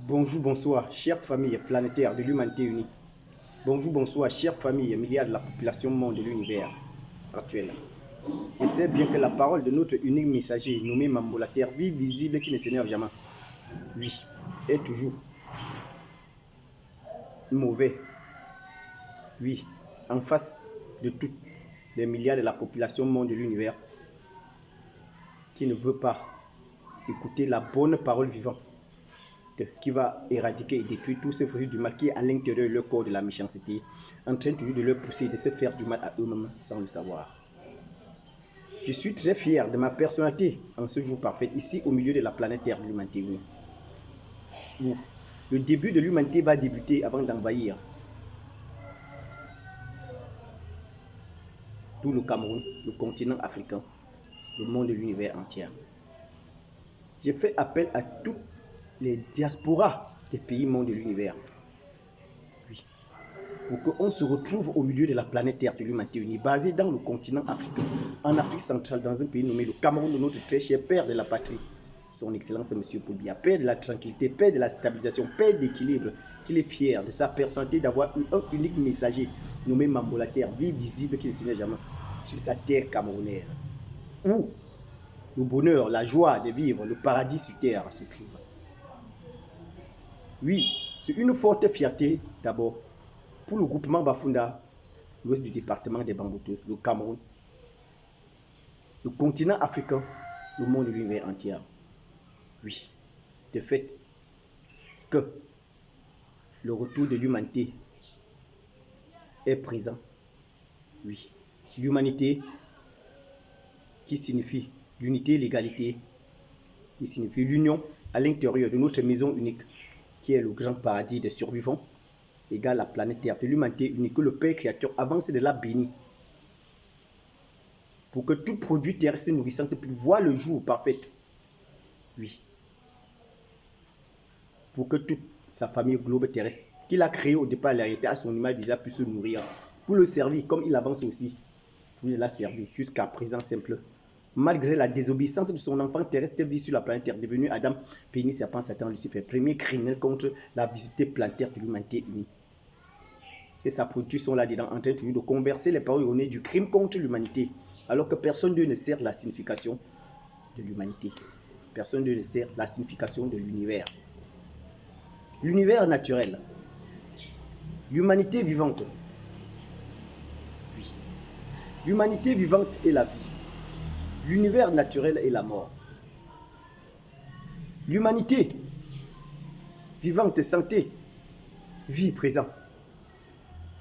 Bonjour, bonsoir, chère famille planétaire de l'humanité unie. Bonjour, bonsoir, chère famille milliards de la population monde de l'univers actuel. Je sais bien que la parole de notre unique messager, nommé Mambo, la terre vive, visible, qui ne s'énerve jamais, oui, est toujours mauvais. Oui, en face de toutes les milliards de la population monde de l'univers qui ne veut pas écouter la bonne parole vivante qui va éradiquer et détruire tous ces fruits du mal qui est à l'intérieur de leur corps de la méchanceté, en train toujours de leur pousser de se faire du mal à eux-mêmes sans le savoir. Je suis très fier de ma personnalité en ce jour parfait, ici au milieu de la planète Terre de l'humanité, où le début de l'humanité va débuter avant d'envahir tout le Cameroun, le continent africain, le monde de l'univers entier. J'ai fait appel à toutes les diasporas des pays monde de l'univers. Oui. Pour qu'on se retrouve au milieu de la planète Terre de l'humanité unie, basée dans le continent africain, en Afrique centrale, dans un pays nommé le Cameroun, de notre très cher père de la patrie, son Excellence M. Paul Biya, père de la tranquillité, père de la stabilisation, père d'équilibre, qu'il est fier de sa personnalité d'avoir eu un unique messager nommé Mambo la terre, vie visible qui ne s'est jamais sur sa terre camerounaise, où le bonheur, la joie de vivre, le paradis sur terre se trouve. Oui, c'est une forte fierté d'abord pour le groupement Bafunda, l'ouest du département des Bamboutos, le Cameroun, le continent africain, le monde de l'univers entier. Oui, de fait que le retour de l'humanité est présent. Oui, l'humanité qui signifie l'unité et l'égalité, qui signifie l'union à l'intérieur de notre maison unique, qui est le grand paradis des survivants, égale la planète Terre, de l'humanité unique, que le Père Créateur avance de la bénie, pour que tout produit terrestre nourrissant puisse voir le jour parfait. Oui. Pour que toute sa famille globe terrestre, qu'il a créé au départ, la réalité à son image déjà puisse se nourrir, pour le servir comme il avance aussi. Pour l'a servi jusqu'à présent simple. Malgré la désobéissance de son enfant terrestre vie sur la planète Terre, devenu Adam, Pénis, Serpent, Satan, Lucifer, premier criminel contre la visite planétaire de l'humanité unie. Et sa production sont là-dedans en train toujours de converser les paroles erronées du crime contre l'humanité, alors que personne ne sert la signification de l'humanité. Personne ne sert la signification de l'univers. L'univers naturel, l'humanité vivante. Oui. L'humanité vivante est la vie. L'univers naturel est la mort. L'humanité vivante, santé, vie présent.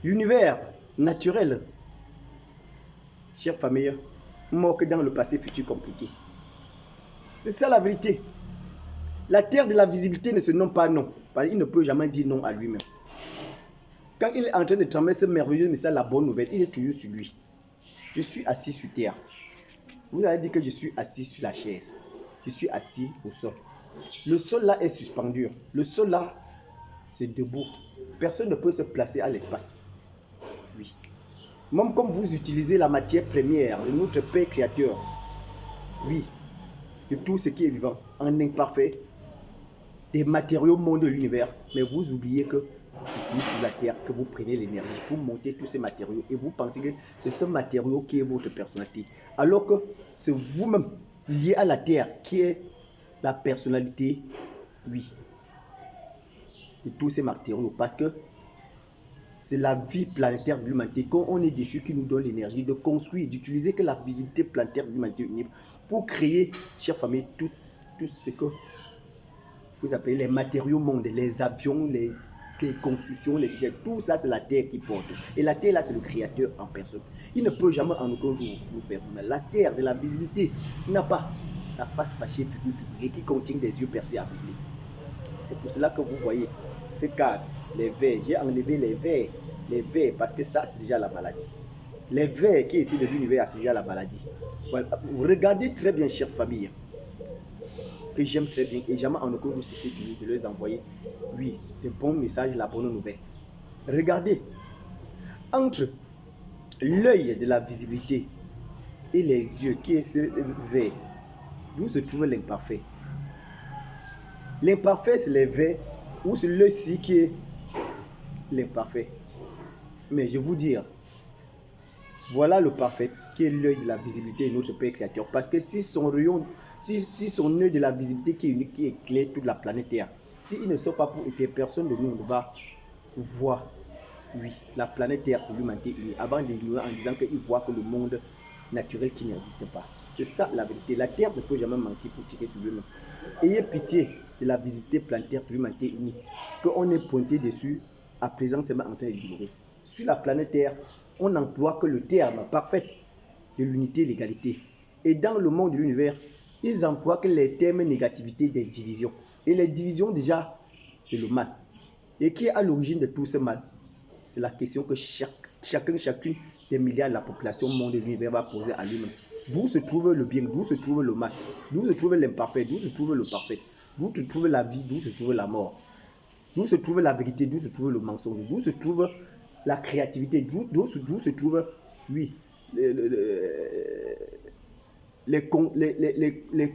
L'univers naturel, chère famille, mort que dans le passé futur compliqué. C'est ça la vérité. La terre de la visibilité ne se nomme pas non, parce qu'il ne peut jamais dire non à lui-même. Quand il est en train de transmettre ce merveilleux message, la bonne nouvelle, il est toujours sur lui. Je suis assis sur terre. Vous allez dire que je suis assis sur la chaise. Je suis assis au sol. Le sol là est suspendu. Le sol là, c'est debout. Personne ne peut se placer à l'espace. Oui. Même comme vous utilisez la matière première de notre Père Créateur, oui, de tout ce qui est vivant, en imparfait, des matériaux monde de l'univers, mais vous oubliez que c'est sur la terre que vous prenez l'énergie pour monter tous ces matériaux et vous pensez que c'est ce matériau qui est votre personnalité, alors que c'est vous-même lié à la terre qui est la personnalité, oui, de tous ces matériaux, parce que c'est la vie planétaire de l'humanité. Quand on est déçu, qui nous donne l'énergie de construire, d'utiliser que la visibilité planétaire de l'humanité unie pour créer, chère famille, tout ce que vous appelez les matériaux monde, les avions, les constructions, les sujets, tout ça c'est la terre qui porte. Et la terre là c'est le créateur en personne. Il ne peut jamais en aucun jour nous faire mal. La terre de la visibilité n'a pas la face fâchée figurée qui contient des yeux percés aveuglés. C'est pour cela que vous voyez ces cadres, les verres. J'ai enlevé les verres parce que ça c'est déjà la maladie. Les verres qui est ici de l'univers c'est déjà la maladie. Voilà. Vous regardez très bien, chère famille, que j'aime très bien et jamais en aucun jour cesser de les envoyer, oui, de bons messages, la bonne nouvelle. Regardez, entre l'œil de la visibilité et les yeux qui est ce verre, d'où se trouve l'imparfait. L'imparfait, c'est les verres ou c'est l'œil-ci qui est l'imparfait. Mais je vous dire, voilà le parfait qui est l'œil de la visibilité de notre Père Créateur. Parce que si son rayon, si son œil de la visibilité qui est unique, qui éclaire toute la planète Terre, s'il ne sort pas pour éclairer, personne de nous ne va voir, oui, la planète Terre pour l'humanité unie, avant d'ignorer en disant qu'il voit que le monde naturel qui n'existe pas. C'est ça la vérité. La Terre ne peut jamais mentir pour tirer sur lui-même. Ayez pitié de la visibilité planétaire pour l'humanité unie, qu'on est pointé dessus, à présent c'est en train de durer. Sur la planète Terre, on n'emploie que le terme parfait de l'unité et l'égalité. Et dans le monde de l'univers, ils emploient que les termes négativité des divisions. Et les divisions, déjà, c'est le mal. Et qui est à l'origine de tout ce mal? C'est la question que chacune des milliards de la population monde de l'univers va poser à lui-même. D'où se trouve le bien, d'où se trouve le mal, d'où se trouve l'imparfait, d'où se trouve le parfait, d'où se trouve la vie, d'où se trouve la mort, d'où se trouve la vérité, d'où se trouve le mensonge, d'où se trouve la créativité, d'où se trouve, oui, les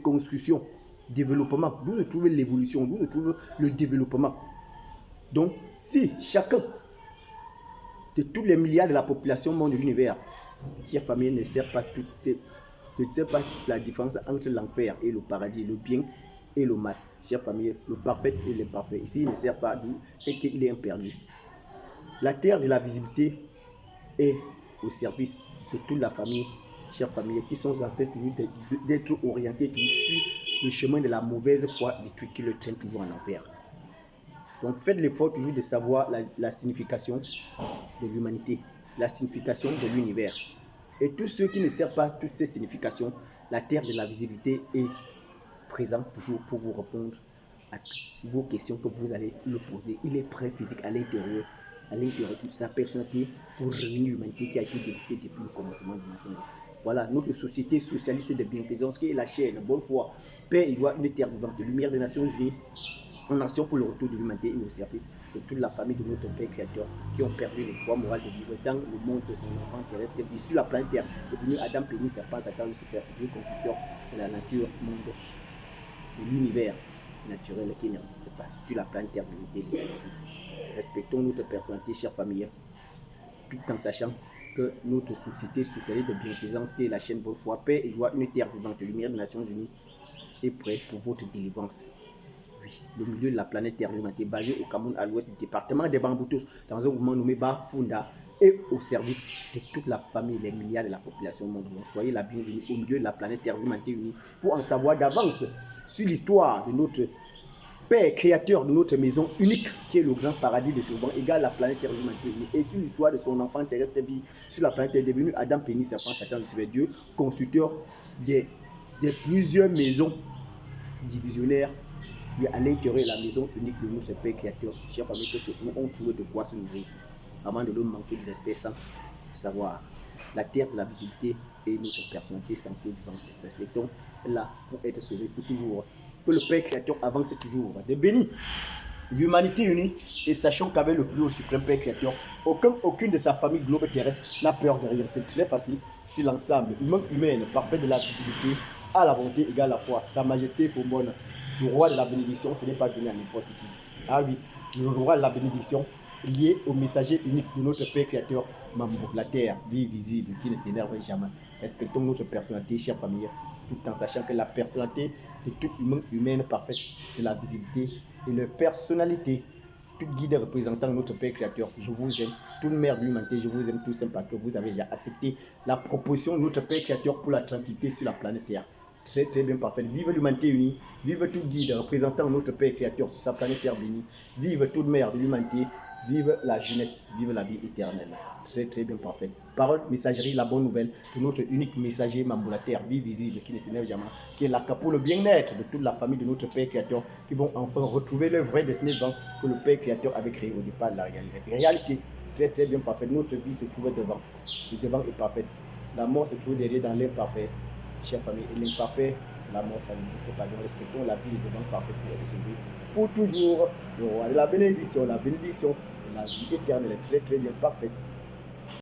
constructions, développement, d'où se trouve l'évolution, d'où se trouve le développement. Donc, si chacun de tous les milliards de la population monde de l'univers, chère famille, ne sert pas la différence entre l'enfer et le paradis, le bien et le mal, chère famille, le parfait et l'imparfait. Ici, il ne sert pas, c'est qu'il est imperdu. La terre de la visibilité est au service de toute la famille, chère famille, qui sont en train toujours d'être orientés sur le chemin de la mauvaise foi, des trucs qui le traînent toujours en enfer. Donc faites l'effort toujours de savoir la signification de l'humanité, la signification de l'univers. Et tous ceux qui ne servent pas toutes ces significations, la terre de la visibilité est présente toujours pour vous répondre à vos questions que vous allez le poser. Il est prêt physique à l'intérieur de sa personnalité pour réunir l'humanité qui a été développée depuis le commencement de la nature. Voilà, notre société socialiste de bienfaisance qui est la chaîne, bonne foi, paix et joie, une terre vivante, lumière des Nations Unies, en action pour le retour de l'humanité et au service de toute la famille de notre Père Créateur qui ont perdu l'espoir moral de vivre dans le monde de son enfant terrestre, sur la planète Terre, devenu Adam, Pénis, Serpent, Satan, Lucifer, Dieu constructeur de la nature, monde, de l'univers naturel qui n'existe pas, sur la planète Terre, de l'unité. Respectons notre personnalité, chère famille, tout en sachant que notre société socialiste de bienfaisance, qui est la chaîne bonne foi, paix et joie, une terre vivante, lumière des Nations Unies, est prête pour votre délivrance. Le milieu de la planète Terre, l'humanité, basé au Cameroun, à l'ouest du département des Bamboutos, dans un mouvement nommé Bafunda, et au service de toute la famille, les milliards de la population mondiale. Soyez la bienvenue au milieu de la planète Terre, l'humanité unie, pour en savoir d'avance sur l'histoire de notre Père créateur de notre maison unique, qui est le grand paradis de survivants, égale la planète Terre, l'humanité unie, et sur l'histoire de son enfant terrestre vie sur la planète Terre, devenu Adam, Pénis, Serpent, Satan, Lucifer, Dieu, constructeur des plusieurs maisons divisionnaires à l'intérieur de la maison unique de notre Père Créateur, chers familles, que nous on trouve de quoi se nourrir avant de leur manquer de respect sans savoir. La terre de la visibilité et notre personnalité santé vivante. Respectons là pour être sauvés pour toujours. Que le Père Créateur avance toujours. De bénir l'humanité unie et sachons qu'avec le plus haut suprême Père Créateur, aucune de sa famille globe terrestre n'a peur de rien. C'est très facile si l'ensemble humain parfait de la visibilité à la volonté égale la foi. Sa majesté pour bonne. Le roi de la bénédiction, ce n'est pas donné à n'importe qui. Ah oui, le roi de la bénédiction, lié au messager unique de notre Père Créateur, Mambo, la terre, vie visible, qui ne s'énerve jamais. Respectons notre personnalité, chère famille, tout en sachant que la personnalité de toute humaine parfaite, c'est la visibilité et leur personnalité. Tout guide représentant notre Père Créateur, je vous aime. Toute mère de l'humanité, je vous aime tous simplement parce que vous avez déjà accepté la proposition de notre Père Créateur pour la tranquillité sur la planète Terre. Très bien parfait. Vive l'humanité unie, vive tout guide représentant notre Père Créateur sur sa planète Terre bénie, vive toute mère de l'humanité, vive la jeunesse, vive la vie éternelle. Très bien parfait. Parole, messagerie, la bonne nouvelle de notre unique messager Mambo, la terre, vie visible, qui ne s'énerve jamais, qui est là pour le bien-être de toute la famille de notre Père Créateur, qui vont enfin retrouver leur vrai destin que le Père Créateur avait créé au départ de la réalité. Très bien parfait. Notre vie se trouve devant. Le devant est parfait. La mort se trouve derrière dans l'imparfait. Chère famille, et l'imparfait, c'est la mort, ça n'existe pas. Donc respectons la vie devant parfait pour être sauvé. Pour toujours, le roi de la bénédiction, la vie éternelle est très bien parfaite.